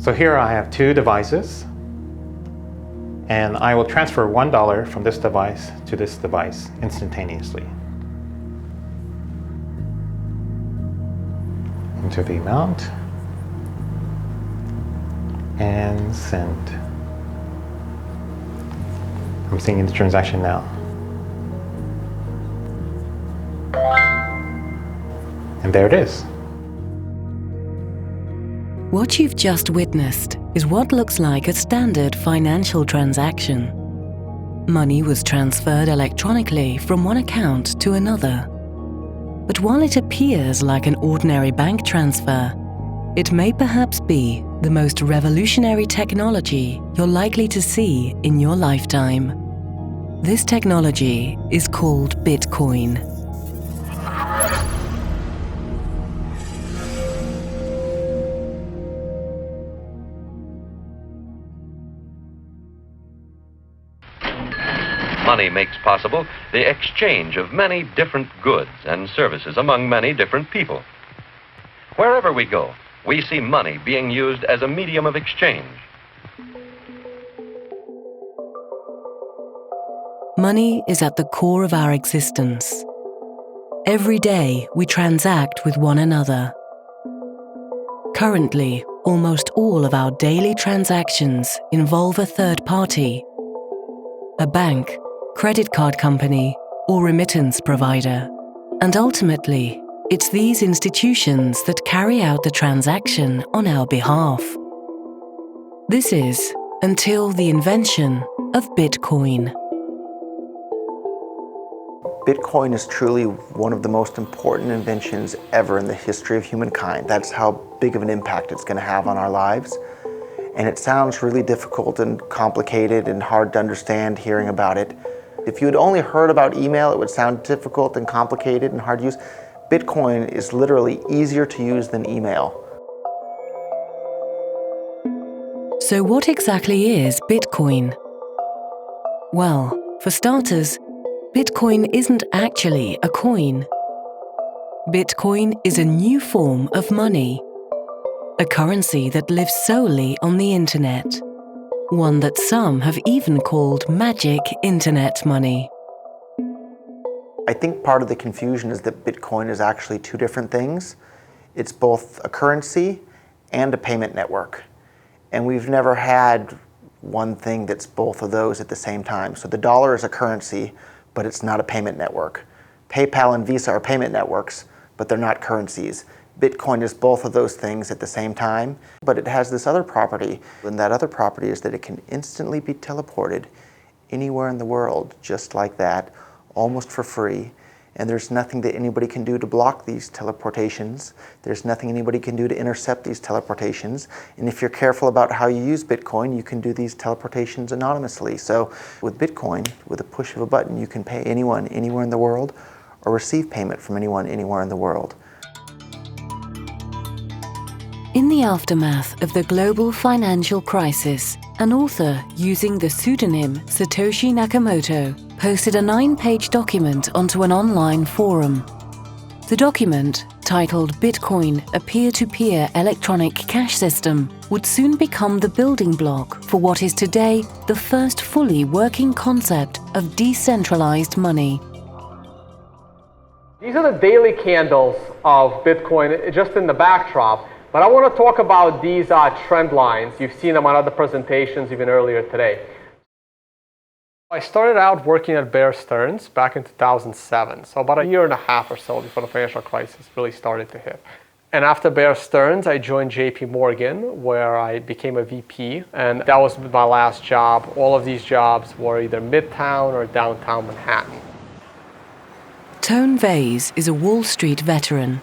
So here I have two devices, and I will transfer $1 from this device to this device instantaneously. Enter the amount and send. I'm seeing the transaction now. And there it is. What you've just witnessed is what looks like a standard financial transaction. Money was transferred electronically from one account to another. But while it appears like an ordinary bank transfer, it may perhaps be the most revolutionary technology you're likely to see in your lifetime. This technology is called Bitcoin. Money makes possible the exchange of many different goods and services among many different people. Wherever we go, we see money being used as a medium of exchange. Money is at the core of our existence. Every day we transact with one another. Currently, almost all of our daily transactions involve a third party, a bank, credit card company, or remittance provider. And ultimately, it's these institutions that carry out the transaction on our behalf. This is until the invention of Bitcoin. Bitcoin is truly one of the most important inventions ever in the history of humankind. That's how big of an impact it's going to have on our lives. And it sounds really difficult and complicated and hard to understand hearing about it. If you had only heard about email, it would sound difficult and complicated and hard to use. Bitcoin is literally easier to use than email. So what exactly is Bitcoin? Well, for starters, Bitcoin isn't actually a coin. Bitcoin is a new form of money, a currency that lives solely on the internet, one that some have even called magic internet money. I think part of the confusion is that Bitcoin is actually two different things. It's both a currency and a payment network. And we've never had one thing that's both of those at the same time. So the dollar is a currency, but it's not a payment network. PayPal and Visa are payment networks, but they're not currencies. Bitcoin is both of those things at the same time, but it has this other property, and that other property is that it can instantly be teleported anywhere in the world, just like that, almost for free. And there's nothing that anybody can do to block these teleportations. There's nothing anybody can do to intercept these teleportations. And if you're careful about how you use Bitcoin, you can do these teleportations anonymously. So with Bitcoin, with a push of a button, you can pay anyone anywhere in the world or receive payment from anyone anywhere in the world. In the aftermath of the global financial crisis, an author using the pseudonym Satoshi Nakamoto posted a 9-page document onto an online forum. The document, titled Bitcoin, a peer-to-peer electronic cash system, would soon become the building block for what is today the first fully working concept of decentralized money. These are the daily candles of Bitcoin just in the backdrop. But I want to talk about these trend lines. You've seen them on other presentations even earlier today. I started out working at Bear Stearns back in 2007, so about a year and a half or so before the financial crisis really started to hit. And after Bear Stearns, I joined JP Morgan, where I became a VP, and that was my last job. All of these jobs were either Midtown or downtown Manhattan. Tone Vays is a Wall Street veteran.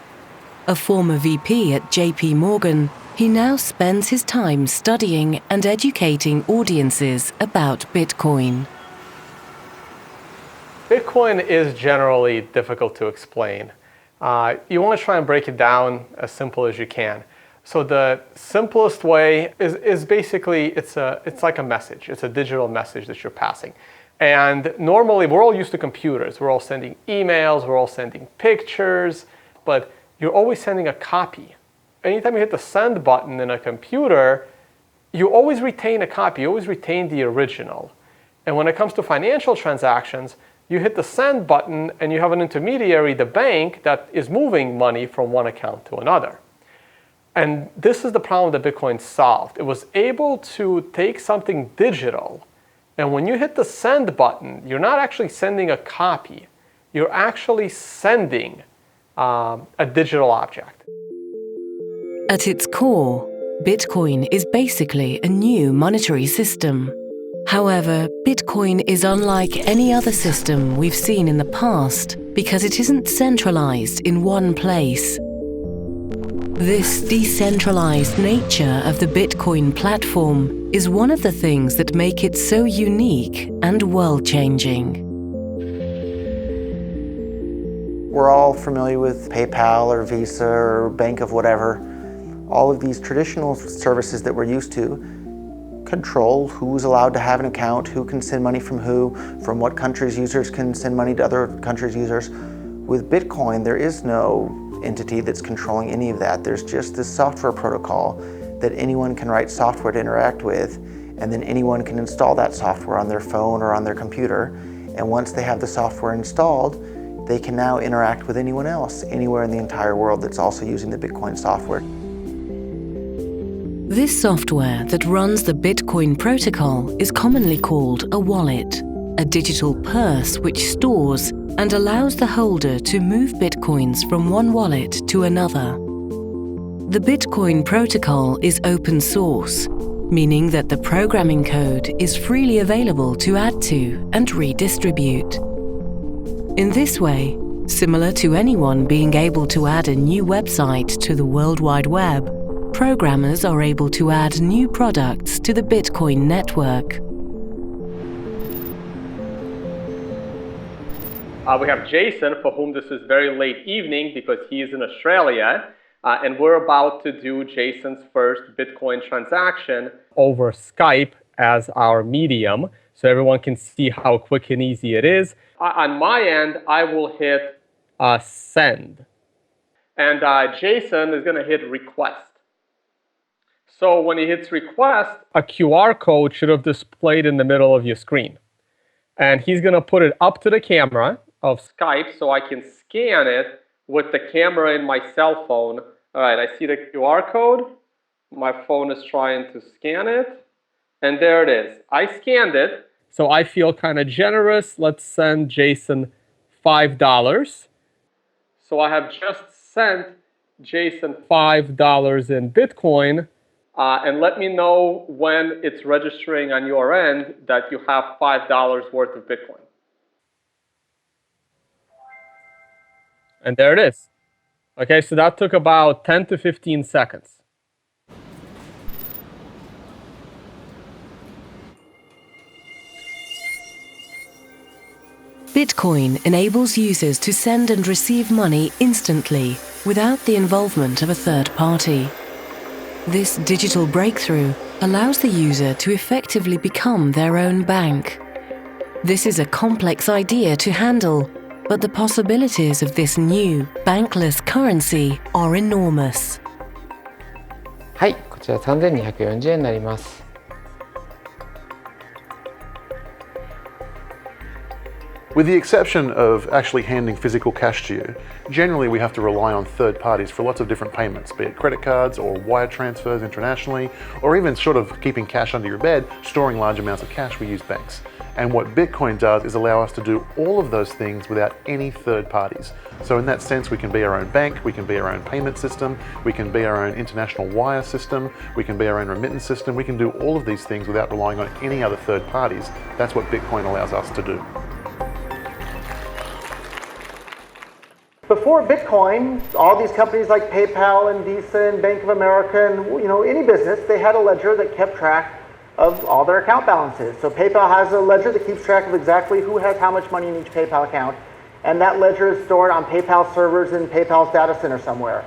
A former VP at JP Morgan, he now spends his time studying and educating audiences about Bitcoin. Bitcoin is generally difficult to explain. You want to try and break it down as simple as you can. So the simplest way is basically it's like a message. It's a digital message that you're passing. And normally we're all used to computers. We're all sending emails, we're all sending pictures, but you're always sending a copy. Anytime you hit the send button in a computer, you always retain a copy, you always retain the original. And when it comes to financial transactions, you hit the send button and you have an intermediary, the bank, that is moving money from one account to another. And this is the problem that Bitcoin solved. It was able to take something digital, and when you hit the send button, you're not actually sending a copy. You're actually sending a digital object. At its core, Bitcoin is basically a new monetary system. However, Bitcoin is unlike any other system we've seen in the past because it isn't centralized in one place. This decentralized nature of the Bitcoin platform is one of the things that make it so unique and world-changing. We're all familiar with PayPal or Visa or Bank of whatever. All of these traditional services that we're used to control who's allowed to have an account, who can send money from who, from what countries users can send money to other countries' users. With Bitcoin, there is no entity that's controlling any of that. There's just this software protocol that anyone can write software to interact with, and then anyone can install that software on their phone or on their computer. And once they have the software installed, they can now interact with anyone else, anywhere in the entire world that's also using the Bitcoin software. This software that runs the Bitcoin protocol is commonly called a wallet, a digital purse which stores and allows the holder to move Bitcoins from one wallet to another. The Bitcoin protocol is open source, meaning that the programming code is freely available to add to and redistribute. In this way, similar to anyone being able to add a new website to the World Wide Web, programmers are able to add new products to the Bitcoin network. We have Jason, for whom this is very late evening because he is in Australia, and we're about to do Jason's first Bitcoin transaction over Skype as our medium, so everyone can see how quick and easy it is. On my end, I will hit send, and Jason is going to hit request. So when he hits request, a QR code should have displayed in the middle of your screen, and he's going to put it up to the camera of Skype so I can scan it with the camera in my cell phone. All right, I see the QR code. My phone is trying to scan it. And there it is. I scanned it. So I feel kind of generous. Let's send Jason $5. So I have just sent Jason $5 in Bitcoin. And let me know when it's registering on your end that you have $5 worth of Bitcoin. And there it is. Okay, so that took about 10 to 15 seconds. Bitcoin enables users to send and receive money instantly without the involvement of a third party. This digital breakthrough allows the user to effectively become their own bank. This is a complex idea to handle, but the possibilities of this new bankless currency are enormous. はい、こちら3240円になります。With the exception of actually handing physical cash to you, generally we have to rely on third parties for lots of different payments, be it credit cards or wire transfers internationally, or even sort of keeping cash under your bed, storing large amounts of cash, we use banks. And what Bitcoin does is allow us to do all of those things without any third parties. So in that sense, we can be our own bank, we can be our own payment system, we can be our own international wire system, we can be our own remittance system, we can do all of these things without relying on any other third parties. That's what Bitcoin allows us to do. Before Bitcoin, all these companies like PayPal and Visa and Bank of America and any business, they had a ledger that kept track of all their account balances. So PayPal has a ledger that keeps track of exactly who has how much money in each PayPal account, and that ledger is stored on PayPal servers in PayPal's data center somewhere.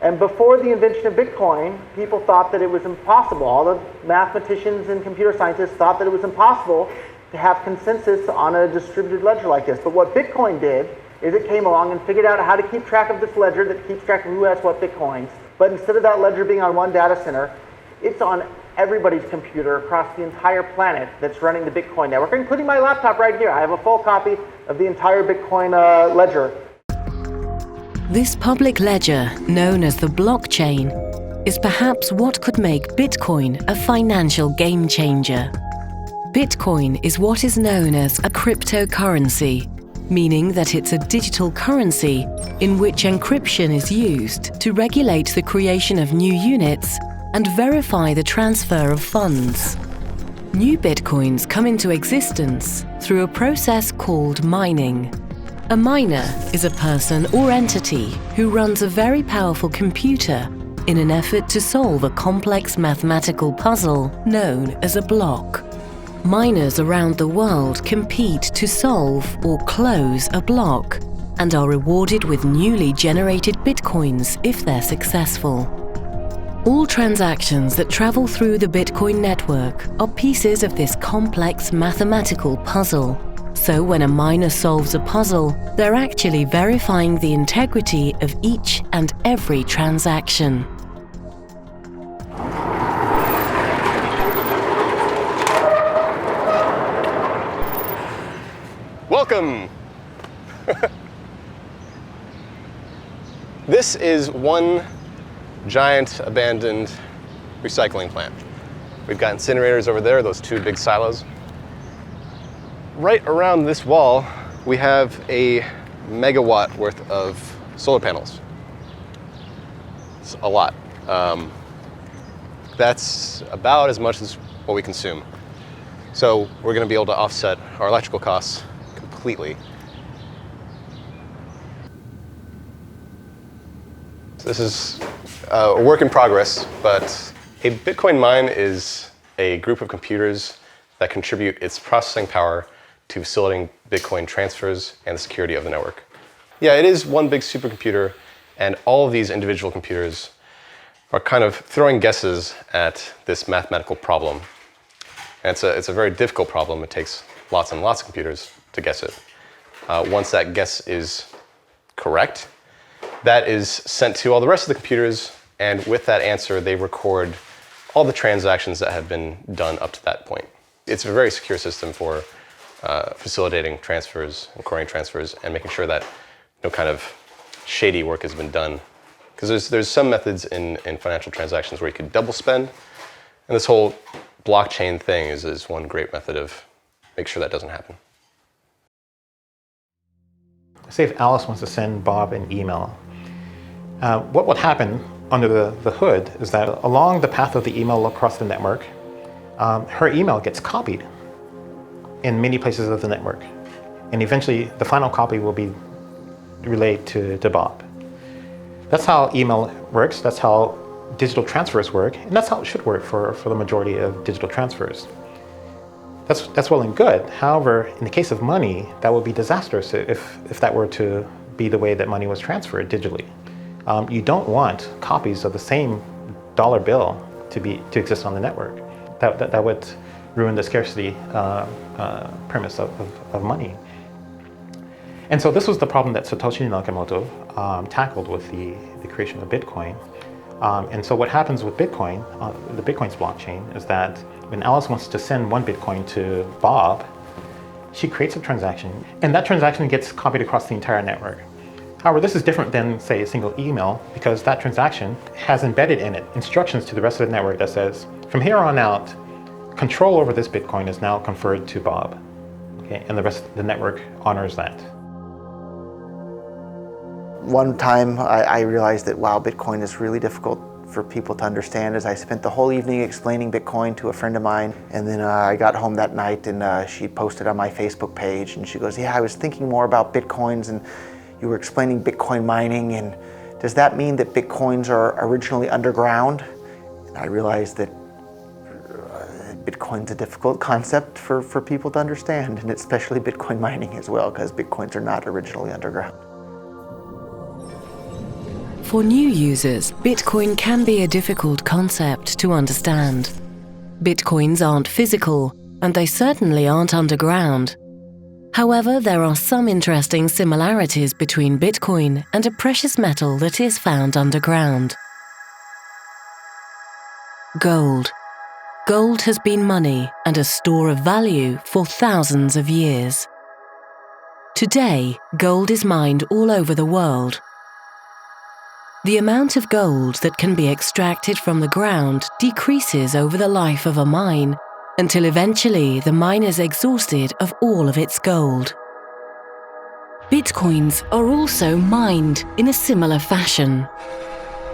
And before the invention of Bitcoin, people thought that it was impossible. All the mathematicians and computer scientists thought that it was impossible to have consensus on a distributed ledger like this. But what Bitcoin did is it came along and figured out how to keep track of this ledger that keeps track of who has what Bitcoins. But instead of that ledger being on one data center, it's on everybody's computer across the entire planet that's running the Bitcoin network, including my laptop right here. I have a full copy of the entire Bitcoin ledger. This public ledger, known as the blockchain, is perhaps what could make Bitcoin a financial game changer. Bitcoin is what is known as a cryptocurrency, meaning that it's a digital currency in which encryption is used to regulate the creation of new units and verify the transfer of funds. New Bitcoins come into existence through a process called mining. A miner is a person or entity who runs a very powerful computer in an effort to solve a complex mathematical puzzle known as a block. Miners around the world compete to solve or close a block and are rewarded with newly generated Bitcoins if they're successful. All transactions that travel through the Bitcoin network are pieces of this complex mathematical puzzle. So when a miner solves a puzzle, they're actually verifying the integrity of each and every transaction. Welcome! This is one giant abandoned recycling plant. We've got incinerators over there, those two big silos. Right around this wall, we have a megawatt worth of solar panels. It's a lot. That's about as much as what we consume. So we're going to be able to offset our electrical costs completely. So this is a work in progress, but a Bitcoin mine is a group of computers that contribute its processing power to facilitating Bitcoin transfers and the security of the network. Yeah, it is one big supercomputer, and all of these individual computers are kind of throwing guesses at this mathematical problem. And it's a very difficult problem. It takes lots and lots of computers to guess it. Once that guess is correct, that is sent to all the rest of the computers, and with that answer, they record all the transactions that have been done up to that point. It's a very secure system for facilitating transfers, recording transfers, and making sure that no kind of shady work has been done. Because there's some methods in financial transactions where you could double spend, and this whole blockchain thing is one great method of make sure that doesn't happen. Say if Alice wants to send Bob an email, what would happen under the hood is that along the path of the email across the network, her email gets copied in many places of the network. And eventually the final copy will be relayed to Bob. That's how email works, that's how digital transfers work, and that's how it should work for the majority of digital transfers. That's well and good. However, in the case of money, that would be disastrous if that were to be the way that money was transferred digitally. You don't want copies of the same dollar bill to exist on the network. That would ruin the scarcity premise of money. And so this was the problem that Satoshi Nakamoto tackled with the creation of Bitcoin. And so what happens with Bitcoin, the Bitcoin's blockchain, is that when Alice wants to send one Bitcoin to Bob, she creates a transaction, and that transaction gets copied across the entire network. However, this is different than, say, a single email, because that transaction has embedded in it instructions to the rest of the network that says, from here on out, control over this Bitcoin is now conferred to Bob. Okay? And the rest of the network honors that. One time I realized that, wow, Bitcoin is really difficult for people to understand, as I spent the whole evening explaining Bitcoin to a friend of mine, and then I got home that night and she posted on my Facebook page, and she goes, yeah, I was thinking more about Bitcoins, and you were explaining Bitcoin mining, and does that mean that Bitcoins are originally underground? And I realized that Bitcoin's a difficult concept for people to understand, and especially Bitcoin mining as well, because Bitcoins are not originally underground. For new users, Bitcoin can be a difficult concept to understand. Bitcoins aren't physical, and they certainly aren't underground. However, there are some interesting similarities between Bitcoin and a precious metal that is found underground. Gold. Gold has been money and a store of value for thousands of years. Today, gold is mined all over the world. The amount of gold that can be extracted from the ground decreases over the life of a mine, until eventually the mine is exhausted of all of its gold. Bitcoins are also mined in a similar fashion.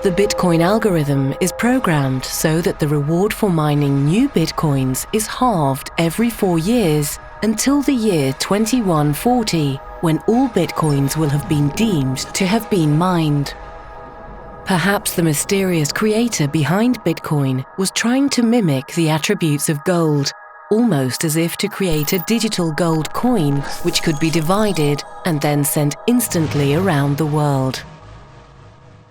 The Bitcoin algorithm is programmed so that the reward for mining new Bitcoins is halved every 4 years until the year 2140, when all Bitcoins will have been deemed to have been mined. Perhaps the mysterious creator behind Bitcoin was trying to mimic the attributes of gold, almost as if to create a digital gold coin which could be divided and then sent instantly around the world.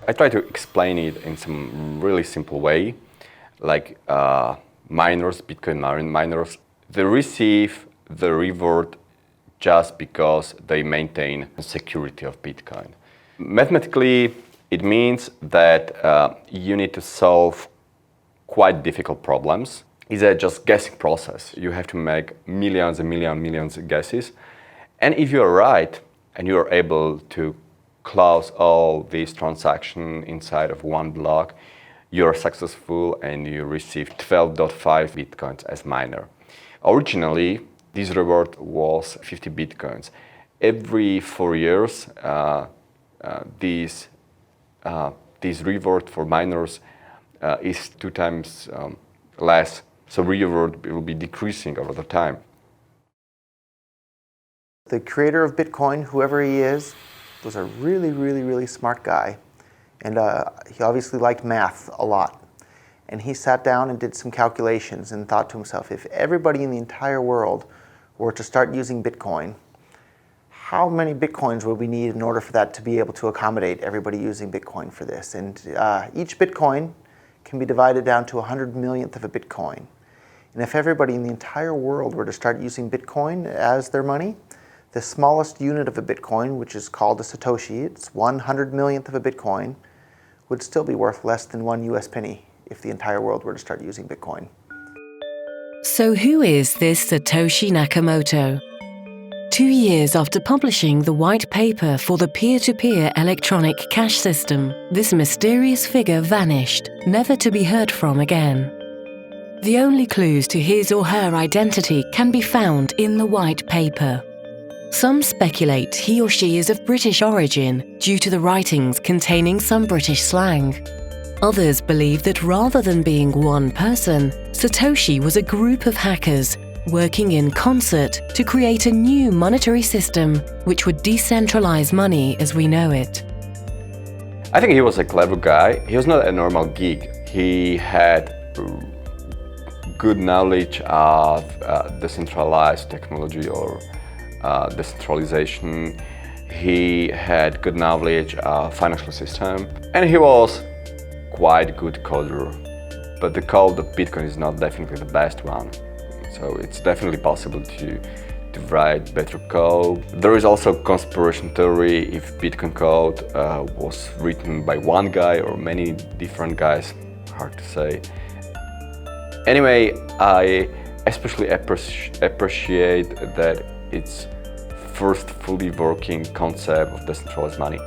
I try to explain it in some really simple way, like miners, Bitcoin miners, they receive the reward just because they maintain the security of Bitcoin. Mathematically, it means that you need to solve quite difficult problems. It's a just guessing process. You have to make millions and millions of guesses. And if you're right, and you're able to close all these transactions inside of one block, you're successful and you receive 12.5 Bitcoins as miner. Originally, this reward was 50 Bitcoins. Every 4 years, this reward for miners is 2 times less. So reward will be decreasing over the time. The creator of Bitcoin, whoever he is, was a really smart guy. And he obviously liked math a lot. And he sat down and did some calculations and thought to himself, if everybody in the entire world were to start using Bitcoin, how many Bitcoins would we need in order for that to be able to accommodate everybody using Bitcoin for this? And each Bitcoin can be divided down to 100 millionth of a Bitcoin. And if everybody in the entire world were to start using Bitcoin as their money, the smallest unit of a Bitcoin, which is called a satoshi, it's 100 millionth of a Bitcoin, would still be worth less than 1 US penny if the entire world were to start using Bitcoin. So who is this Satoshi Nakamoto? 2 years after publishing the white paper for the peer-to-peer electronic cash system, this mysterious figure vanished, never to be heard from again. The only clues to his or her identity can be found in the white paper. Some speculate he or she is of British origin due to the writings containing some British slang. Others believe that rather than being one person, Satoshi was a group of hackers working in concert to create a new monetary system which would decentralize money as we know it. I think he was a clever guy. He was not a normal geek. He had good knowledge of decentralized technology or decentralization. He had good knowledge of financial system, and he was quite good coder. But the code of Bitcoin is not definitely the best one. So it's definitely possible to write better code. There is also conspiracy theory if Bitcoin code was written by one guy or many different guys, hard to say. Anyway, I especially appreciate that it's first fully working concept of decentralized money.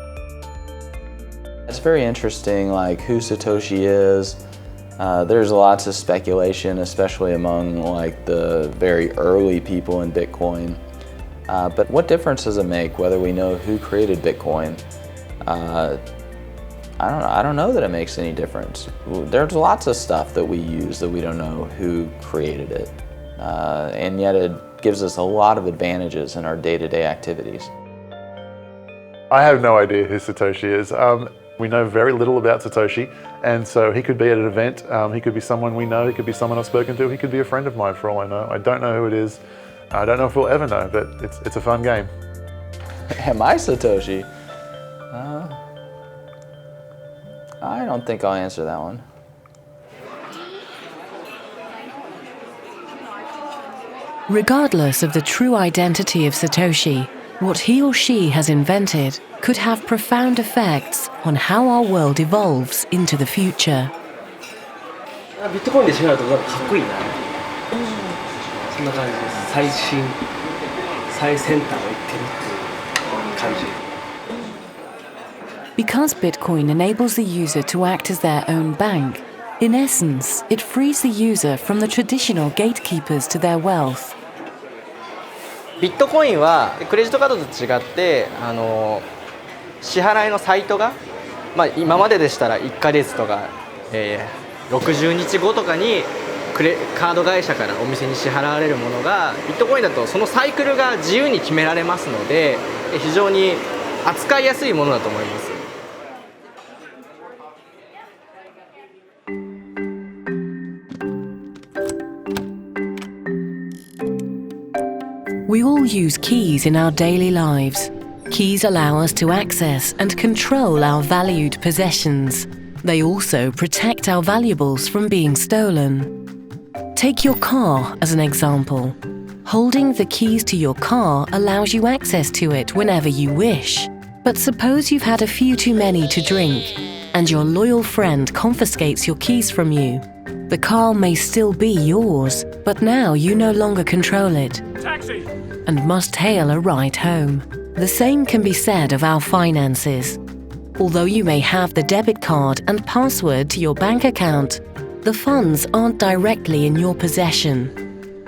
It's very interesting, like who Satoshi is. There's lots of speculation, especially among like the very early people in Bitcoin. But what difference does it make whether we know who created Bitcoin? I don't know that it makes any difference. There's lots of stuff that we use that we don't know who created it. And yet it gives us a lot of advantages in our day-to-day activities. I have no idea who Satoshi is. We know very little about Satoshi, and so he could be at an event, he could be someone we know, he could be someone I've spoken to, he could be a friend of mine for all I know. I don't know who it is. I don't know if we'll ever know, but it's a fun game. Am I Satoshi? I don't think I'll answer that one. Regardless of the true identity of Satoshi, what he or she has invented could have profound effects on how our world evolves into the future. ビットコインで調べるとかっこいいなっていう、そんな感じです。最先端を行ってるっていう感じ。Because Bitcoin enables the user to act as their own bank, in essence, it frees the user from the traditional gatekeepers to their wealth. ビットコインはクレジットカードと違って支払いのサイトが、今まででしたら1ヶ月とか、60日後とかにカード会社からお店に支払われるものが、ビットコインだとそのサイクルが自由に決められますので、非常に扱いやすいものだと思います。We all use keys in our daily lives. Keys allow us to access and control our valued possessions. They also protect our valuables from being stolen. Take your car as an example. Holding the keys to your car allows you access to it whenever you wish. But suppose you've had a few too many to drink, and your loyal friend confiscates your keys from you. The car may still be yours, but now you no longer control it. Taxi! And must hail a ride home. The same can be said of our finances. Although you may have the debit card and password to your bank account, the funds aren't directly in your possession.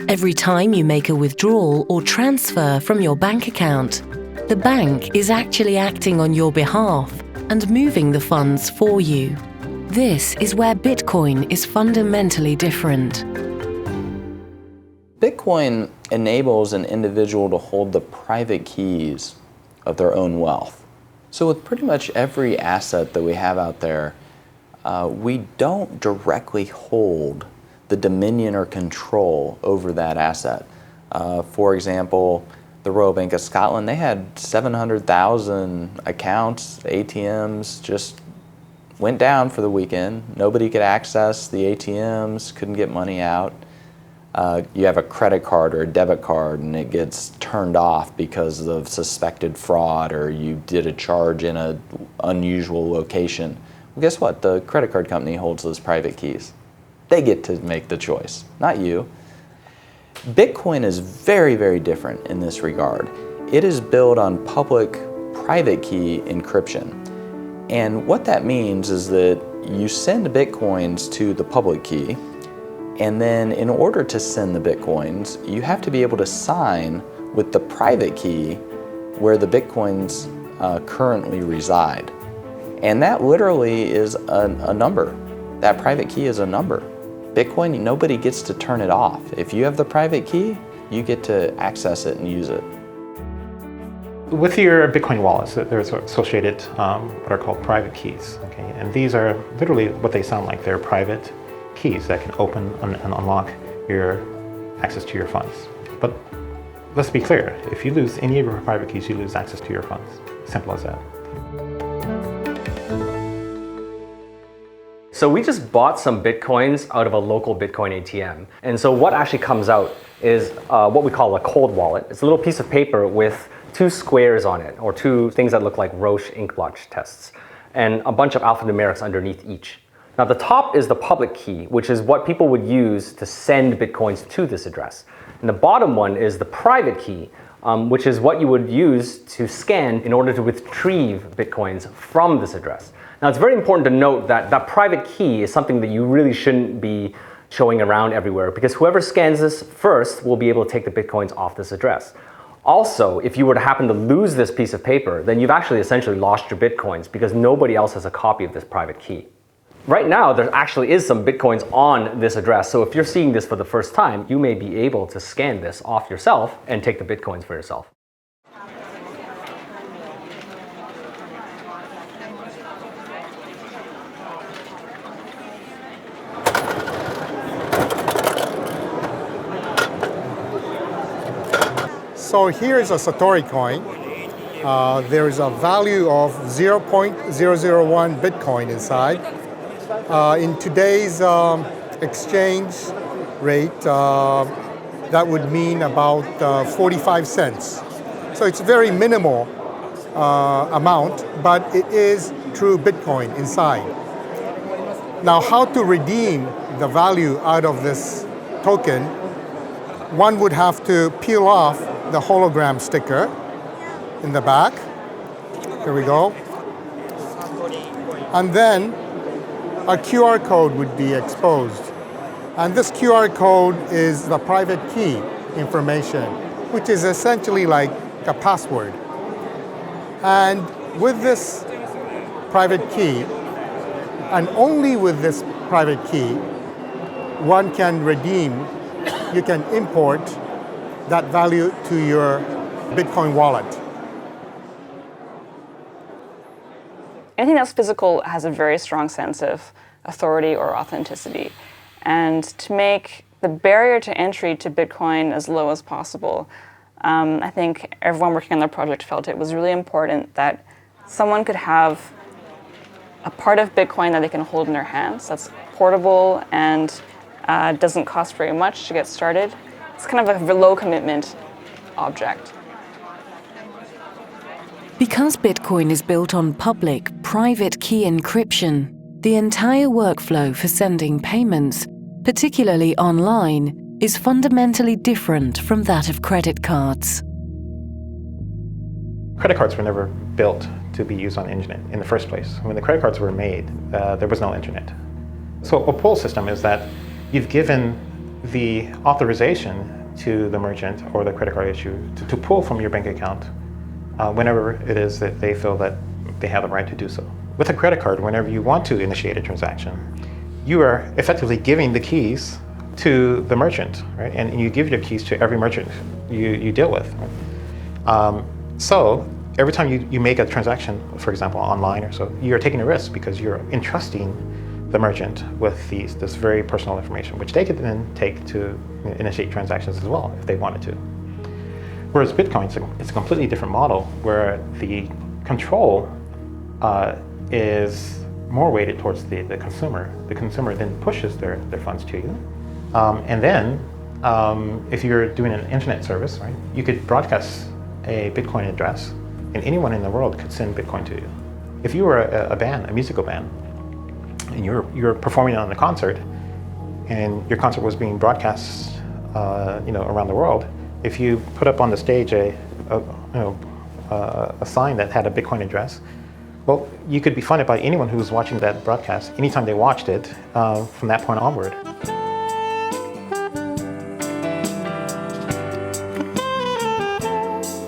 Every time you make a withdrawal or transfer from your bank account, the bank is actually acting on your behalf and moving the funds for you. This is where Bitcoin is fundamentally different. Bitcoin enables an individual to hold the private keys of their own wealth. So with pretty much every asset that we have out there, we don't directly hold the dominion or control over that asset. For example, the Royal Bank of Scotland, they had 700,000 accounts, ATMs, just went down for the weekend. Nobody could access the ATMs, couldn't get money out. You have a credit card or a debit card and it gets turned off because of suspected fraud, or you did a charge in an unusual location. Well, guess what? The credit card company holds those private keys. They get to make the choice, not you. Bitcoin is very, very different in this regard. It is built on public-private key encryption. And what that means is that you send Bitcoins to the public key, and then in order to send the Bitcoins, you have to be able to sign with the private key where the Bitcoins currently reside. And that literally is a number. That private key is a number. Bitcoin, nobody gets to turn it off. If you have the private key, you get to access it and use it. With your Bitcoin wallets, there's associated what are called private keys. Okay? And these are literally what they sound like. They're private keys that can open and unlock your access to your funds. But let's be clear, if you lose any of your private keys, you lose access to your funds. Simple as that. So we just bought some Bitcoins out of a local Bitcoin ATM. And so what actually comes out is what we call a cold wallet. It's a little piece of paper with two squares on it, or two things that look like Roche ink blotch tests, and a bunch of alphanumerics underneath each. Now the top is the public key, which is what people would use to send Bitcoins to this address. And the bottom one is the private key, which is what you would use to scan in order to retrieve Bitcoins from this address. Now it's very important to note that that private key is something that you really shouldn't be showing around everywhere, because whoever scans this first will be able to take the Bitcoins off this address. Also, if you were to happen to lose this piece of paper, then you've actually essentially lost your Bitcoins because nobody else has a copy of this private key. Right now, there actually is some Bitcoins on this address, so if you're seeing this for the first time, you may be able to scan this off yourself and take the Bitcoins for yourself. So here is a Satoshi coin. There is a value of 0.001 Bitcoin inside. In today's exchange rate, that would mean about 45 cents. So it's a very minimal amount, but it is true Bitcoin inside. Now, how to redeem the value out of this token? One would have to peel off the hologram sticker in the back. Here we go. And then a QR code would be exposed. And this QR code is the private key information, which is essentially like a password. And with this private key, and only with this private key, one can redeem, you can import that value to your Bitcoin wallet. Anything that's physical has a very strong sense of authority or authenticity. And to make the barrier to entry to Bitcoin as low as possible, I think everyone working on the project felt it was really important that someone could have a part of Bitcoin that they can hold in their hands that's portable and doesn't cost very much to get started. It's kind of a low commitment object. Because Bitcoin is built on public, private key encryption, the entire workflow for sending payments, particularly online, is fundamentally different from that of credit cards. Credit cards were never built to be used on the internet in the first place. When the credit cards were made, there was no internet. So a pull system is that you've given the authorization to the merchant or the credit card issuer to pull from your bank account whenever it is that they feel that they have the right to do so. With a credit card, whenever you want to initiate a transaction, you are effectively giving the keys to the merchant, right? And you give your keys to every merchant you deal with. Right? So every time you make a transaction, for example, online or so, you're taking a risk because you're entrusting the merchant with this very personal information, which they could then take to initiate transactions as well if they wanted to. Whereas Bitcoin, it's a completely different model where the control is more weighted towards the consumer. The consumer then pushes their funds to you. And then if you're doing an internet service, right, you could broadcast a Bitcoin address and anyone in the world could send Bitcoin to you. If you were a band, a musical band, and you're performing on a concert and your concert was being broadcast around the world, if you put up on the stage a sign that had a Bitcoin address, well, you could be funded by anyone who was watching that broadcast anytime they watched it from that point onward.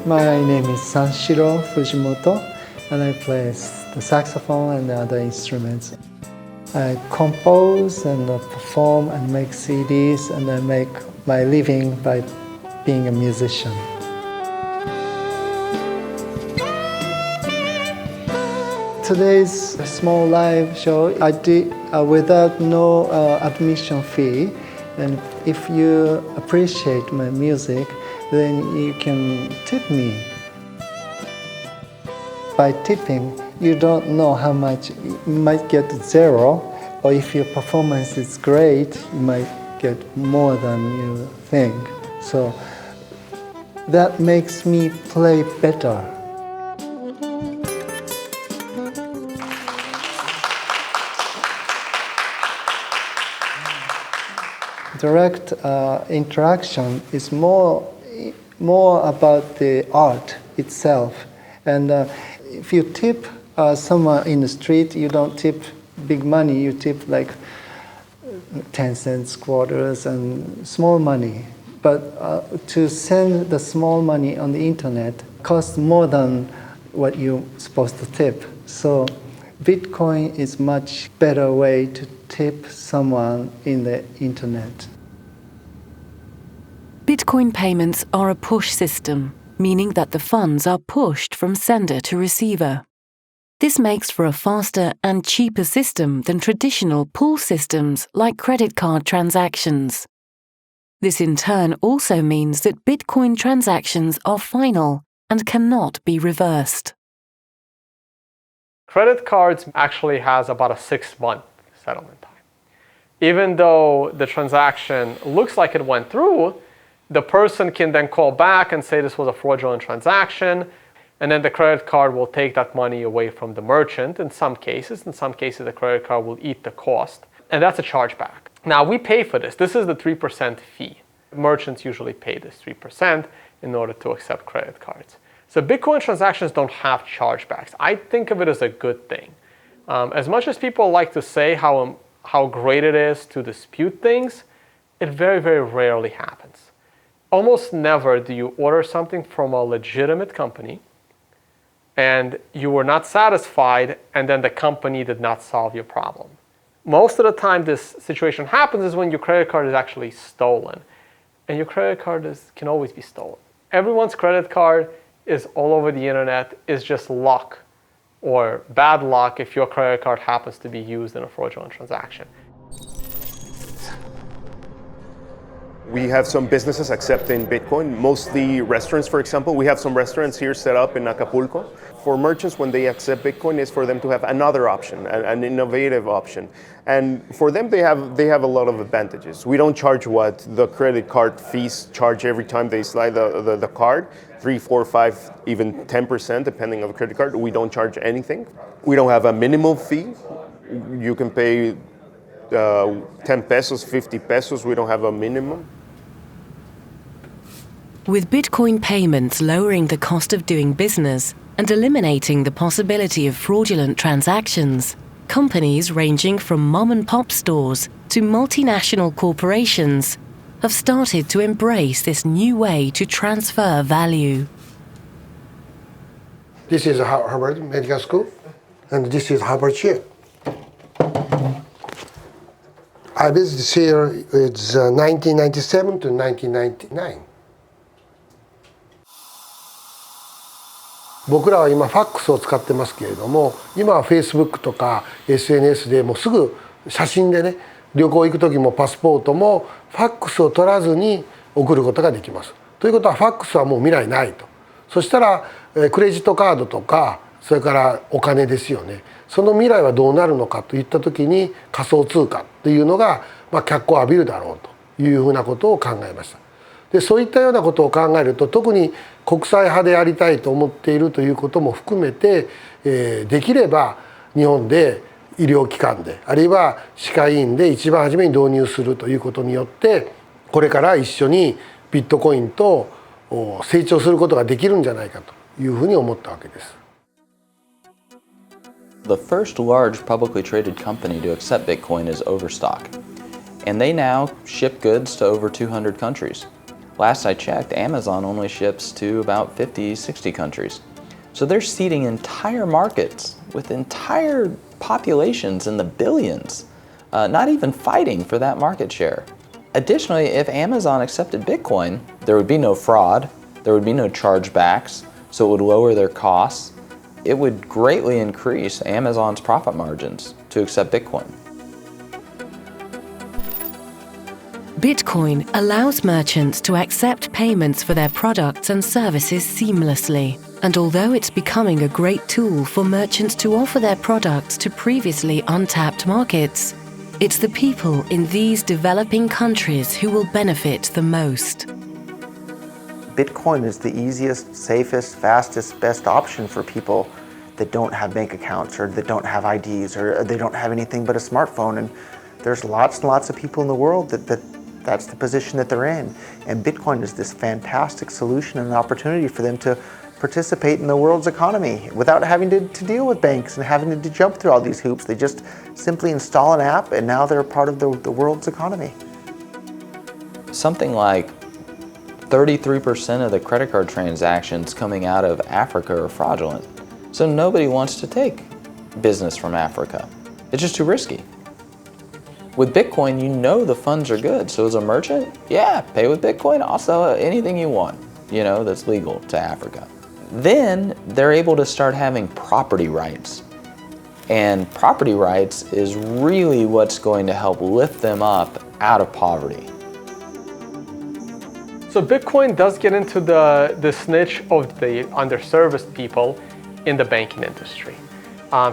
My name is Sanshiro Fujimoto, and I play the saxophone and the other instruments. I compose and perform and make CDs, and I make my living by being a musician. Today's small live show I did without no admission fee, and if you appreciate my music, then you can tip me. By tipping, you don't know how much. You might get zero, or if your performance is great, you might get more than you think. So that makes me play better. Direct interaction is more about the art itself. And if you tip someone in the street, you don't tip big money, you tip like 10 cents, quarters, and small money. But to send the small money on the internet costs more than what you're supposed to tip. So Bitcoin is much better way to tip someone in the internet. Bitcoin payments are a push system, meaning that the funds are pushed from sender to receiver. This makes for a faster and cheaper system than traditional pull systems like credit card transactions. This in turn also means that Bitcoin transactions are final and cannot be reversed. Credit cards actually has about a 6-month settlement time. Even though the transaction looks like it went through, the person can then call back and say this was a fraudulent transaction. and then the credit card will take that money away from the merchant in some cases. In some cases, the credit card will eat the cost, and that's a chargeback. Now, we pay for this. This is the 3% fee. Merchants usually pay this 3% in order to accept credit cards. So Bitcoin transactions don't have chargebacks. I think of it as a good thing. As much as people like to say how great it is to dispute things, it very, very rarely happens. Almost never do you order something from a legitimate company and you were not satisfied and then the company did not solve your problem. Most of the time this situation happens is when your credit card is actually stolen. And your credit card can always be stolen. Everyone's credit card is all over the internet. Is just luck or bad luck if your credit card happens to be used in a fraudulent transaction. We have some businesses accepting Bitcoin, mostly restaurants, for example. We have some restaurants here set up in Acapulco. For merchants, when they accept Bitcoin, is for them to have another option, an innovative option. And for them, they have a lot of advantages. We don't charge what the credit card fees charge every time they slide the card, 3, 4, 5, even 10%, depending on the credit card. We don't charge anything. We don't have a minimum fee. You can pay 10 pesos, 50 pesos, we don't have a minimum. With Bitcoin payments lowering the cost of doing business and eliminating the possibility of fraudulent transactions, companies ranging from mom-and-pop stores to multinational corporations have started to embrace this new way to transfer value. This is Harvard Medical School, and this is Harvard Chair. I visited here, it's 1997 to 1999. 僕らは今ファックスを使ってますけれども、今は Facebook とか SNS でもうすぐ写真でね、旅行行く時もパスポートもファックスを取らずに送ることができます。ということはファックスはもう未来ないと。そしたらクレジットカードとかそれからお金ですよね。その未来はどうなるのかといった時に仮想通貨っていうのが脚光を浴びるだろうというふうなことを考えました。でそういったようなことを考えると特に国際派でありたいと思っているということも含めて、できれば日本で医療機関であるいは歯科医院で一番初めに導入するということによってこれから一緒にビットコインと成長することができるんじゃないかというふうに思ったわけです。The first large publicly traded company to accept Bitcoin is Overstock, and they now ship goods to over 200 countries. Last I checked, Amazon only ships to about 50, 60 countries. So they're seeding entire markets with entire populations in the billions, not even fighting for that market share. Additionally, if Amazon accepted Bitcoin, there would be no fraud, there would be no chargebacks, so it would lower their costs. It would greatly increase Amazon's profit margins to accept Bitcoin. Bitcoin allows merchants to accept payments for their products and services seamlessly. And although it's becoming a great tool for merchants to offer their products to previously untapped markets, it's the people in these developing countries who will benefit the most. Bitcoin is the easiest, safest, fastest, best option for people that don't have bank accounts or that don't have IDs or they don't have anything but a smartphone. And there's lots and lots of people in the world that's the position that they're in. And Bitcoin is this fantastic solution and an opportunity for them to participate in the world's economy without having to deal with banks and having to jump through all these hoops. They just simply install an app and now they're a part of the world's economy. Something like 33% of the credit card transactions coming out of Africa are fraudulent. So nobody wants to take business from Africa. It's just too risky. With Bitcoin, you know the funds are good. So as a merchant, yeah, pay with Bitcoin. I'll sell anything you want, that's legal to Africa. Then they're able to start having property rights. And property rights is really what's going to help lift them up out of poverty. So Bitcoin does get into this niche of the underserviced people in the banking industry.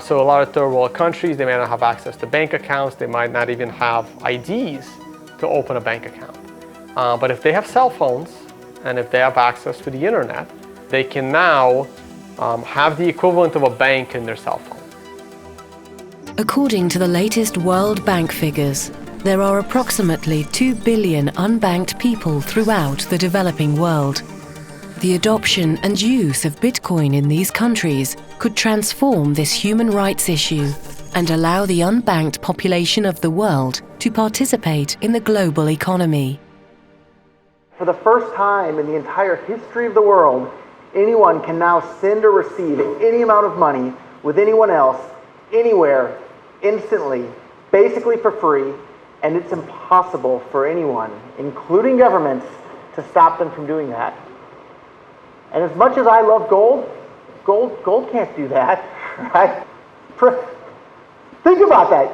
So a lot of third world countries, they may not have access to bank accounts, they might not even have IDs to open a bank account. But if they have cell phones and if they have access to the internet, they can now have the equivalent of a bank in their cell phone. According to the latest World Bank figures, there are approximately 2 billion unbanked people throughout the developing world. The adoption and use of Bitcoin in these countries could transform this human rights issue and allow the unbanked population of the world to participate in the global economy. For the first time in the entire history of the world, anyone can now send or receive any amount of money with anyone else, anywhere, instantly, basically for free, and it's impossible for anyone, including governments, to stop them from doing that. And as much as I love gold can't do that, right? Think about that.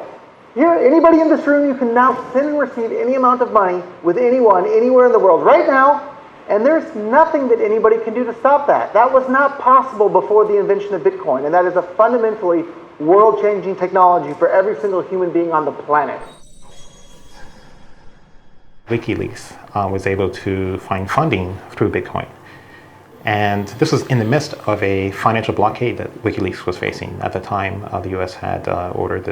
Here, anybody in this room, you can now send and receive any amount of money with anyone, anywhere in the world, right now, and there's nothing that anybody can do to stop that. That was not possible before the invention of Bitcoin, and that is a fundamentally world-changing technology for every single human being on the planet. WikiLeaks was able to find funding through Bitcoin. And this was in the midst of a financial blockade that WikiLeaks was facing. At the time, the US had ordered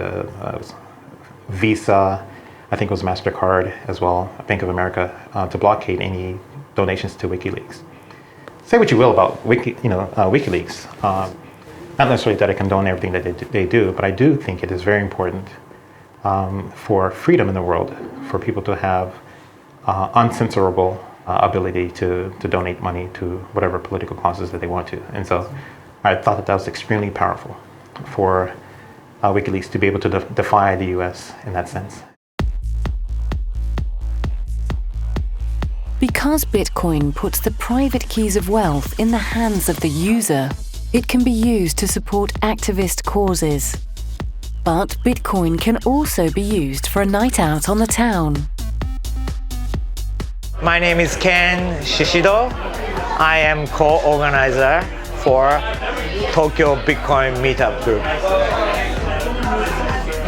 Visa, I think it was MasterCard as well, Bank of America, to blockade any donations to WikiLeaks. Say what you will about WikiLeaks. Not necessarily that I condone everything that they do, but I do think it is very important for freedom in the world, for people to have uncensorable ability to donate money to whatever political causes that they want to. And so I thought that was extremely powerful for WikiLeaks to be able to defy the US in that sense. Because Bitcoin puts the private keys of wealth in the hands of the user, it can be used to support activist causes. But Bitcoin can also be used for a night out on the town. My name is Ken Shishido. I am co-organizer for Tokyo Bitcoin Meetup Group.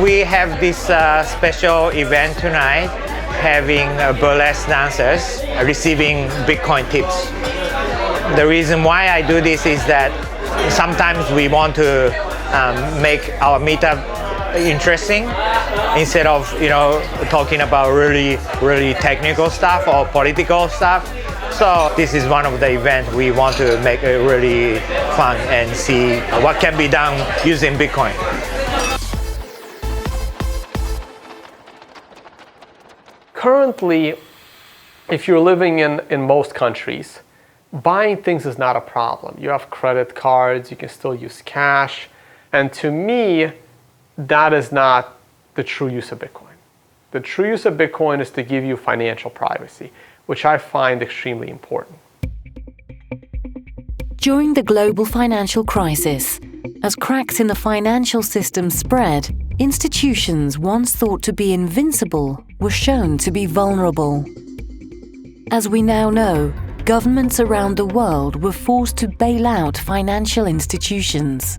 We have this special event tonight, having burlesque dancers receiving Bitcoin tips. The reason why I do this is that sometimes we want to make our meetup interesting instead of talking about really technical stuff or political stuff. So this is one of the events we want to make it really fun and see what can be done using Bitcoin. Currently, if you're living in most countries, buying things is not a problem. You have credit cards, you can still use cash, and to me, that is not the true use of Bitcoin. The true use of Bitcoin is to give you financial privacy, which I find extremely important. During the global financial crisis, as cracks in the financial system spread, institutions once thought to be invincible were shown to be vulnerable. As we now know, governments around the world were forced to bail out financial institutions.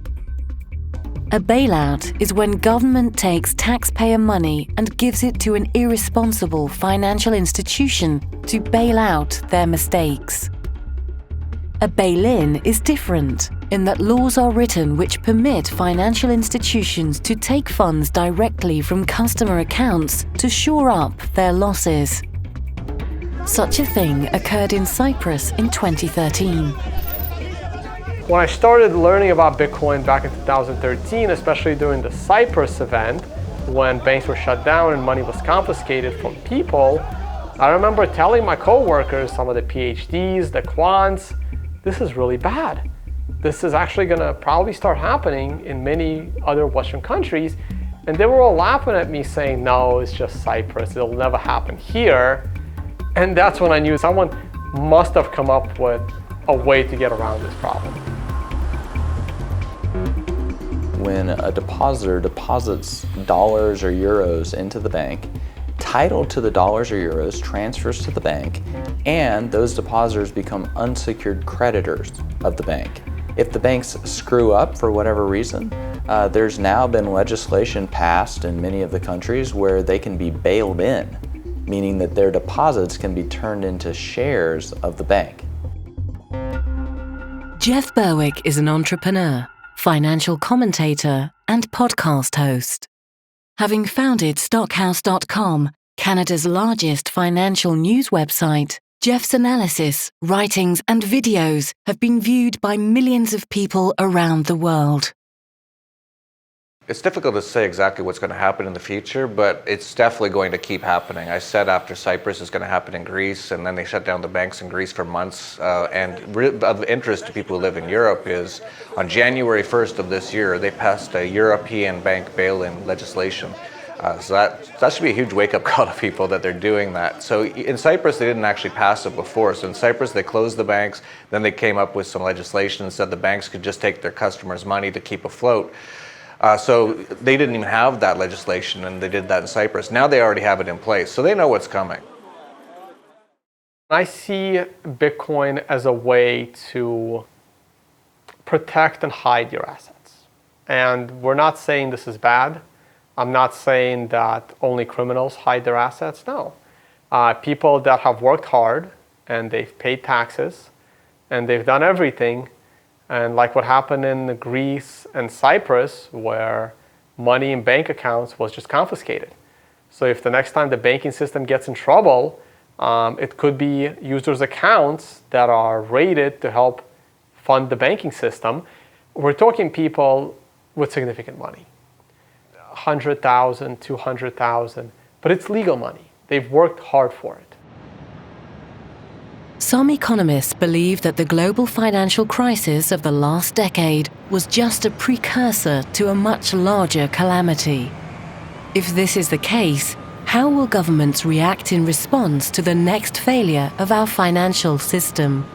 A bailout is when government takes taxpayer money and gives it to an irresponsible financial institution to bail out their mistakes. A bail-in is different in that laws are written which permit financial institutions to take funds directly from customer accounts to shore up their losses. Such a thing occurred in Cyprus in 2013. When I started learning about Bitcoin back in 2013, especially during the Cyprus event, when banks were shut down and money was confiscated from people, I remember telling my coworkers, some of the PhDs, the quants, this is really bad. This is actually going to probably start happening in many other Western countries. And they were all laughing at me saying, no, it's just Cyprus, it'll never happen here. And that's when I knew someone must have come up with a way to get around this problem. When a depositor deposits dollars or euros into the bank, title to the dollars or euros transfers to the bank, and those depositors become unsecured creditors of the bank. If the banks screw up for whatever reason, there's now been legislation passed in many of the countries where they can be bailed in, meaning that their deposits can be turned into shares of the bank. Jeff Berwick is an entrepreneur, financial commentator, and podcast host. Having founded Stockhouse.com, Canada's largest financial news website, Jeff's analysis, writings, and videos have been viewed by millions of people around the world. It's difficult to say exactly what's going to happen in the future, but it's definitely going to keep happening. I said after Cyprus it's going to happen in Greece, and then they shut down the banks in Greece for months. And of interest to people who live in Europe is on January 1st of this year, they passed a European bank bail-in legislation. So that should be a huge wake-up call to people that they're doing that. So in Cyprus, they didn't actually pass it before. So in Cyprus, they closed the banks. Then they came up with some legislation and said the banks could just take their customers' money to keep afloat. So they didn't even have that legislation, and they did that in Cyprus. Now they already have it in place, so they know what's coming. I see Bitcoin as a way to protect and hide your assets. And we're not saying this is bad. I'm not saying that only criminals hide their assets. No. People that have worked hard and they've paid taxes and they've done everything, and like what happened in Greece and Cyprus, where money in bank accounts was just confiscated. So if the next time the banking system gets in trouble, it could be users' accounts that are rated to help fund the banking system. We're talking people with significant money, 100,000, 200,000, but it's legal money. They've worked hard for it. Some economists believe that the global financial crisis of the last decade was just a precursor to a much larger calamity. If this is the case, how will governments react in response to the next failure of our financial system?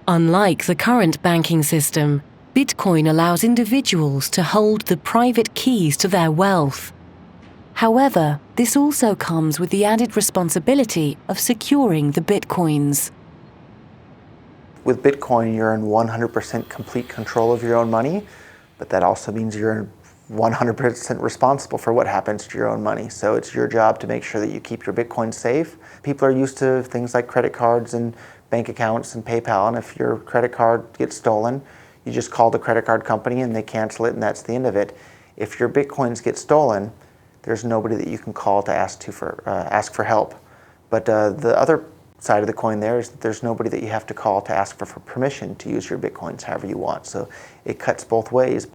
Unlike the current banking system, Bitcoin allows individuals to hold the private keys to their wealth. However, this also comes with the added responsibility of securing the Bitcoins. With Bitcoin, you're in 100% complete control of your own money, but that also means you're 100% responsible for what happens to your own money. So it's your job to make sure that you keep your Bitcoin safe. People are used to things like credit cards and bank accounts and PayPal, and if your credit card gets stolen, you just call the credit card company and they cancel it, and that's the end of it. If your Bitcoins get stolen, there's nobody that you can call to ask for help. But the other side of the coin there is that there's nobody that you have to call to ask for permission to use your Bitcoins however you want. So it cuts both ways.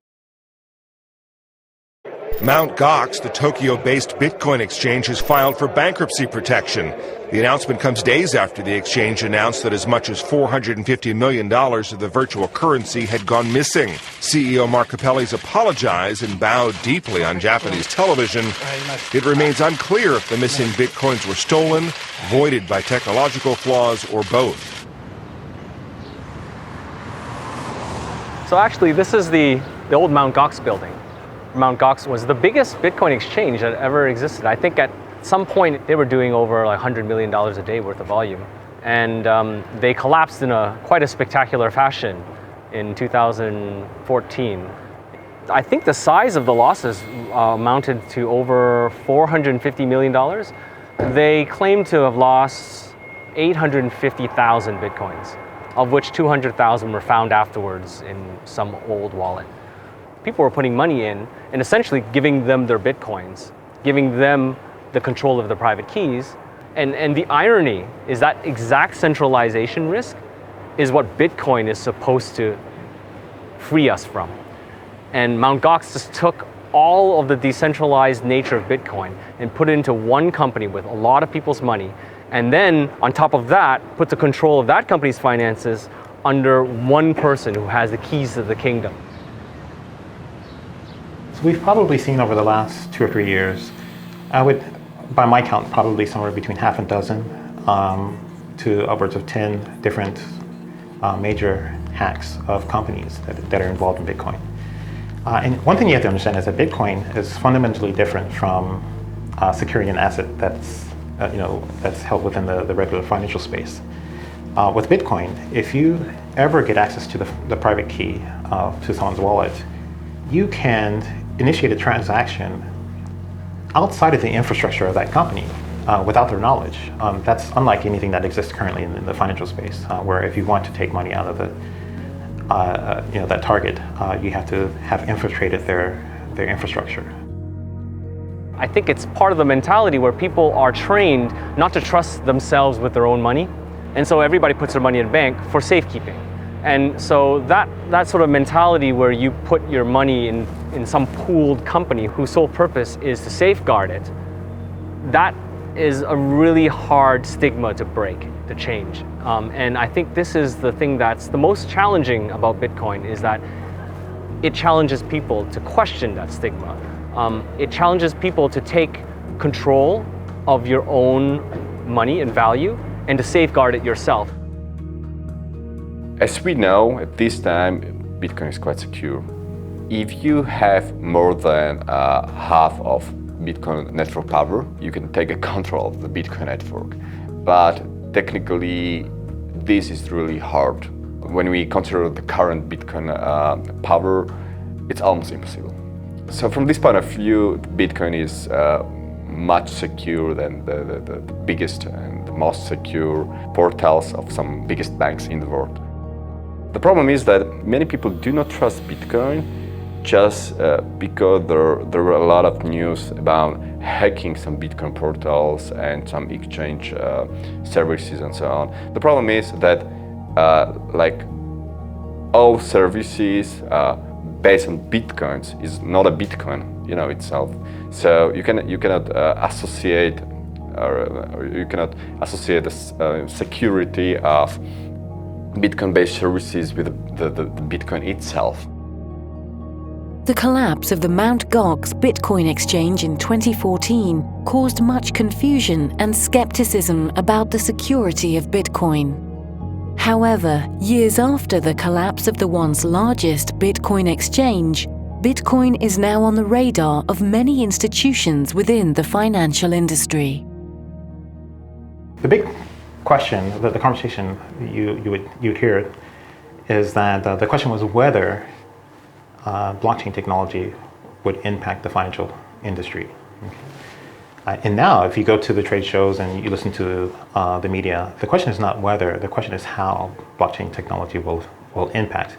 Mt. Gox, the Tokyo-based Bitcoin exchange, has filed for bankruptcy protection. The announcement comes days after the exchange announced that as much as $450 million of the virtual currency had gone missing. CEO Mark Capelli's apologized and bowed deeply on Japanese television. It remains unclear if the missing Bitcoins were stolen, voided by technological flaws, or both. So actually, this is the old Mt. Gox building. Mt. Gox was the biggest Bitcoin exchange that ever existed. I think at some point they were doing over like $100 million a day worth of volume. And they collapsed in quite a spectacular fashion in 2014. I think the size of the losses amounted to over $450 million. They claim to have lost 850,000 Bitcoins, of which 200,000 were found afterwards in some old wallet. People were putting money in and essentially giving them their Bitcoins, giving them the control of the private keys. And the irony is that exact centralization risk is what Bitcoin is supposed to free us from. And Mt. Gox just took all of the decentralized nature of Bitcoin and put it into one company with a lot of people's money. And then on top of that, put the control of that company's finances under one person who has the keys to the kingdom. We've probably seen over the last 2 or 3 years, by my count, probably somewhere between half a dozen to upwards of 10 different major hacks of companies that are involved in Bitcoin. And one thing you have to understand is that Bitcoin is fundamentally different from securing an asset that's held within the regular financial space. With Bitcoin, if you ever get access to the private key to someone's wallet, you can initiate a transaction outside of the infrastructure of that company without their knowledge. That's unlike anything that exists currently in the financial space, where if you want to take money out of that target, you have to have infiltrated their infrastructure. I think it's part of the mentality where people are trained not to trust themselves with their own money. And so everybody puts their money in a bank for safekeeping. And so that sort of mentality where you put your money in some pooled company whose sole purpose is to safeguard it, that is a really hard stigma to break, to change. And I think this is the thing that's the most challenging about Bitcoin, is that it challenges people to question that stigma. It challenges people to take control of your own money and value and to safeguard it yourself. As we know, at this time, Bitcoin is quite secure. If you have more than half of Bitcoin network power, you can take control of the Bitcoin network. But technically, this is really hard. When we consider the current Bitcoin power, it's almost impossible. So from this point of view, Bitcoin is much secure than the biggest and the most secure portals of some biggest banks in the world. The problem is that many people do not trust Bitcoin just because there were a lot of news about hacking some Bitcoin portals and some exchange services and so on. The problem is that like all services based on Bitcoins is not a Bitcoin, itself. So you cannot associate the security of Bitcoin-based services with the Bitcoin itself. The collapse of the Mt. Gox Bitcoin exchange in 2014 caused much confusion and skepticism about the security of Bitcoin. However, years after the collapse of the once largest Bitcoin exchange, Bitcoin is now on the radar of many institutions within the financial industry. The big question, the conversation you'd hear, is that the question was whether blockchain technology would impact the financial industry. And now, if you go to the trade shows and you listen to the media, the question is not whether, the question is how blockchain technology will impact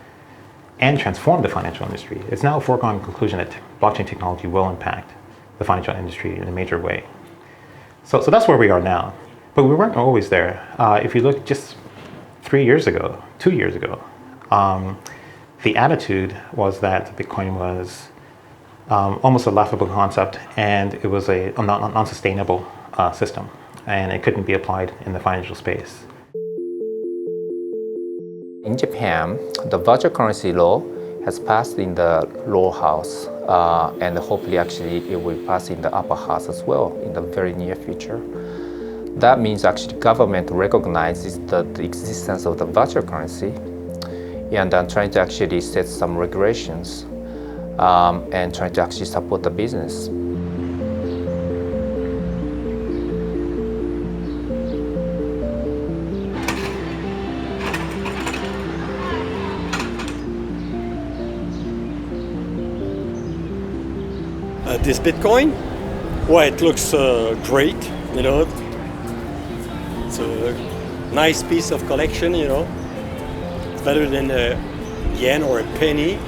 and transform the financial industry. It's now a foregone conclusion that blockchain technology will impact the financial industry in a major way. So that's where we are now. But we weren't always there. If you look just 2 years ago, the attitude was that Bitcoin was almost a laughable concept, and it was a non-sustainable system, and it couldn't be applied in the financial space. In Japan, the virtual currency law has passed in the lower house, and hopefully actually it will pass in the upper house as well in the very near future. That means actually government recognizes the existence of the virtual currency, and then trying to actually set some regulations and trying to actually support the business. This Bitcoin, well, it looks great, It's a nice piece of collection, It's better than a yen or a penny.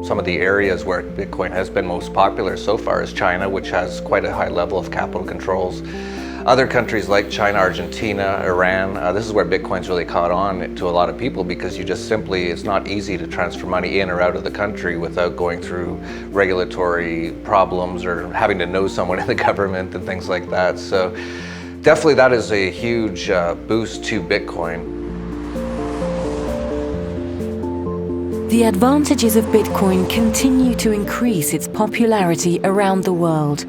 Some of the areas where Bitcoin has been most popular so far is China, which has quite a high level of capital controls. Other countries like China, Argentina, Iran, this is where Bitcoin's really caught on to a lot of people, because it's not easy to transfer money in or out of the country without going through regulatory problems or having to know someone in the government and things like that. So definitely that is a huge boost to Bitcoin. The advantages of Bitcoin continue to increase its popularity around the world,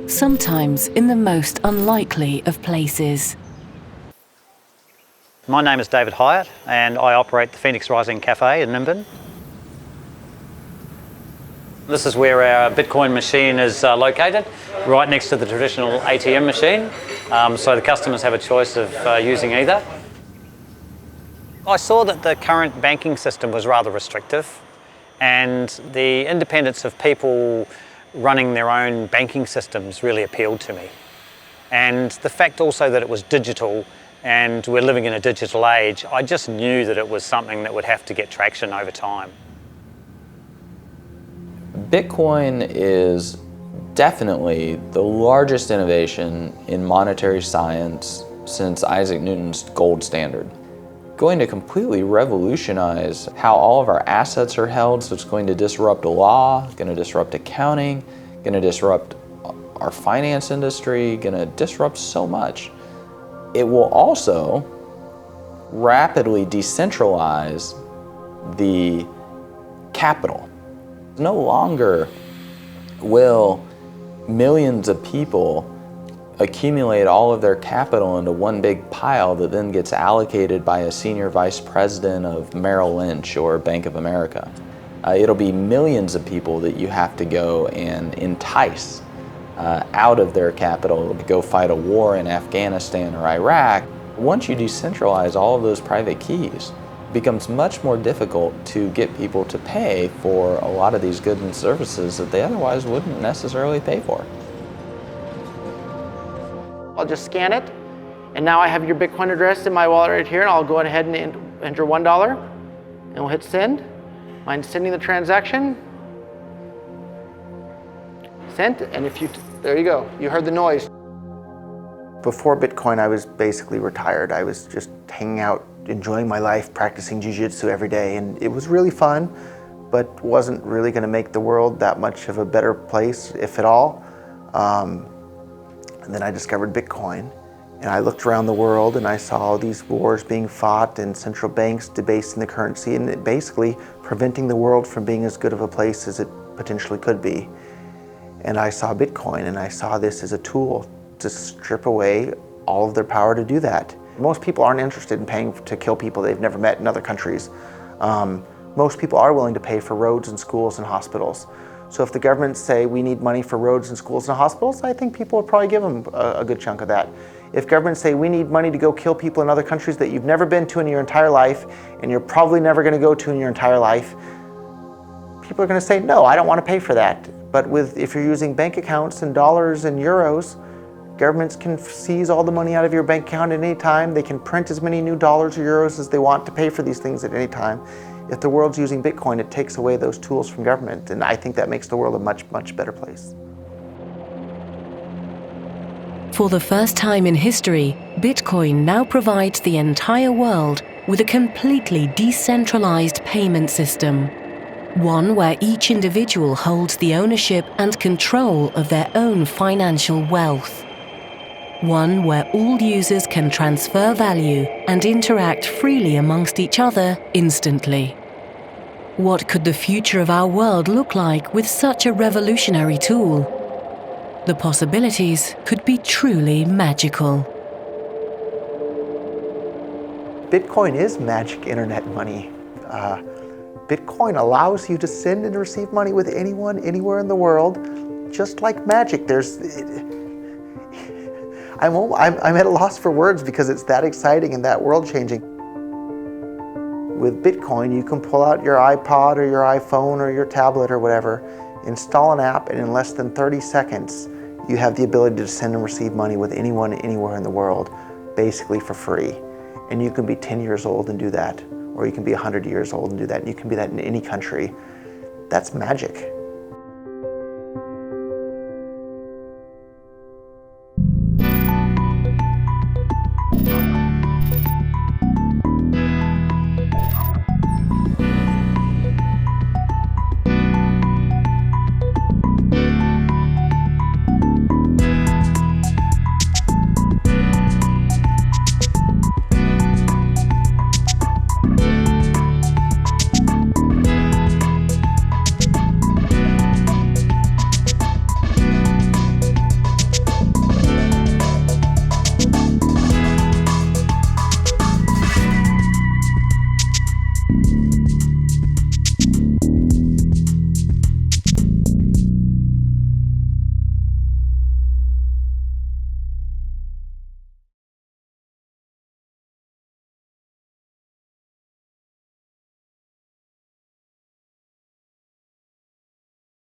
sometimes in the most unlikely of places. My name is David Hyatt, and I operate the Phoenix Rising Cafe in Nimbin. This is where our Bitcoin machine is located, right next to the traditional ATM machine, so the customers have a choice of using either. I saw that the current banking system was rather restrictive, and the independence of people running their own banking systems really appealed to me. And the fact also that it was digital and we're living in a digital age, I just knew that it was something that would have to get traction over time. Bitcoin is definitely the largest innovation in monetary science since Isaac Newton's gold standard. Going to completely revolutionize how all of our assets are held, so it's going to disrupt law, going to disrupt accounting, going to disrupt our finance industry, going to disrupt so much. It will also rapidly decentralize the capital. No longer will millions of people accumulate all of their capital into one big pile that then gets allocated by a senior vice president of Merrill Lynch or Bank of America. It'll be millions of people that you have to go and entice out of their capital to go fight a war in Afghanistan or Iraq. Once you decentralize all of those private keys, it becomes much more difficult to get people to pay for a lot of these goods and services that they otherwise wouldn't necessarily pay for. I'll just scan it, and now I have your Bitcoin address in my wallet right here, and I'll go ahead and enter $1, and we'll hit send. Mind sending the transaction? Sent, and there you go, you heard the noise. Before Bitcoin, I was basically retired. I was just hanging out, enjoying my life, practicing jiu-jitsu every day, and it was really fun, but wasn't really gonna make the world that much of a better place, if at all. And then I discovered Bitcoin, and I looked around the world and I saw all these wars being fought and central banks debasing the currency and basically preventing the world from being as good of a place as it potentially could be. And I saw Bitcoin, and I saw this as a tool to strip away all of their power to do that. Most people aren't interested in paying to kill people they've never met in other countries. Most people are willing to pay for roads and schools and hospitals. So if the government say we need money for roads and schools and hospitals, I think people would probably give them a good chunk of that. If governments say we need money to go kill people in other countries that you've never been to in your entire life and you're probably never going to go to in your entire life, people are going to say, no, I don't want to pay for that. But if you're using bank accounts and dollars and euros, governments can seize all the money out of your bank account at any time. They can print as many new dollars or euros as they want to pay for these things at any time. If the world's using Bitcoin, it takes away those tools from government, and I think that makes the world a much, much better place. For the first time in history, Bitcoin now provides the entire world with a completely decentralized payment system. One where each individual holds the ownership and control of their own financial wealth. One where all users can transfer value and interact freely amongst each other instantly. What could the future of our world look like with such a revolutionary tool? The possibilities could be truly magical. Bitcoin is magic internet money. Bitcoin allows you to send and receive money with anyone, anywhere in the world, just like magic. I'm at a loss for words because it's that exciting and that world-changing. With Bitcoin, you can pull out your iPod or your iPhone or your tablet or whatever, install an app, and in less than 30 seconds, you have the ability to send and receive money with anyone, anywhere in the world, basically for free. And you can be 10 years old and do that, or you can be 100 years old and do that, and you can be that in any country. That's magic.